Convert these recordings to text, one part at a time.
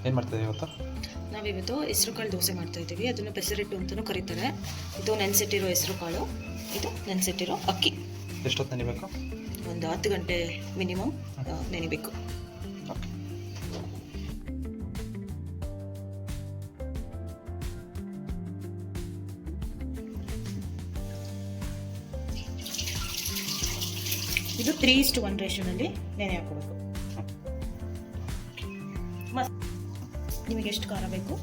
ಏನು ಮಾಡ್ತಿದ್ದೀವಿ ಇವತ್ತು? ನಾವಿವತ್ತು ಹೆಸರು ಕಾಳು ದೋಸೆ ಮಾಡ್ತಾ ಇದ್ದೀವಿ. ಅದನ್ನು ಪೆಸರಿಟ್ಟು ಅಂತಲೂ ಕರೀತಾರೆ. ಇದು ನೆನೆಸಿಟ್ಟಿರೋ ಹೆಸರು ಕಾಳು, ಇದು ನೆನೆಸಿಟ್ಟಿರೋ ಅಕ್ಕಿ. ಎಷ್ಟೊತ್ತು ನೆನಿಬೇಕು? ಒಂದು 10 ಗಂಟೆ ಮಿನಿಮಮ್ ನೆನಿಬೇಕು. ಓಕೆ. ಇದು 3:1 ರೇಷನಲ್ಲಿ ನೆನೆ ಹಾಕೋಬೇಕು. ನಿಮಗೆ ಎಷ್ಟು ಖಾರ ಬೇಕು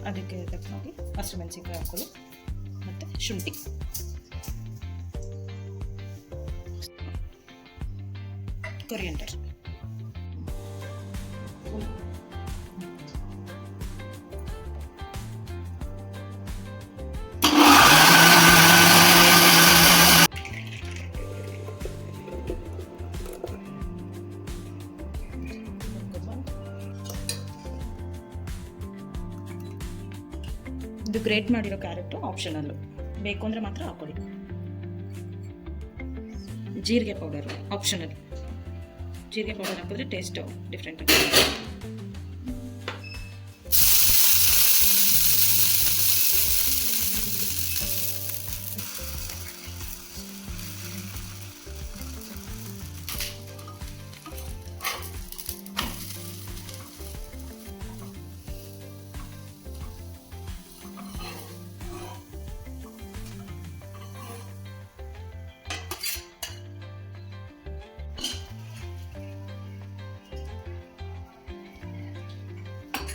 ಅದಕ್ಕೆ ತಕ್ಕನಾಗಿ ಹಸಿಮೆಣಸಿನ್ಕಾಯಿ ಹಾಕೊಳ್ಳಿ, ಮತ್ತು ಶುಂಠಿ, ಕೊರಿಯಂಡರ್, ಇದು ಗ್ರೇಟ್ ಮಾಡಿರೋ ಕ್ಯಾರೆಟು ಆಪ್ಷನಲ್ಲು, ಬೇಕು ಅಂದರೆ ಮಾತ್ರ ಹಾಕೊಳ್ಳಿ. ಜೀರಿಗೆ ಪೌಡರ್ ಆಪ್ಷನಲ್, ಜೀರಿಗೆ ಪೌಡರ್ ಹಾಕಿದ್ರೆ ಟೇಸ್ಟು ಡಿಫ್ರೆಂಟ್ ಆಗಿ.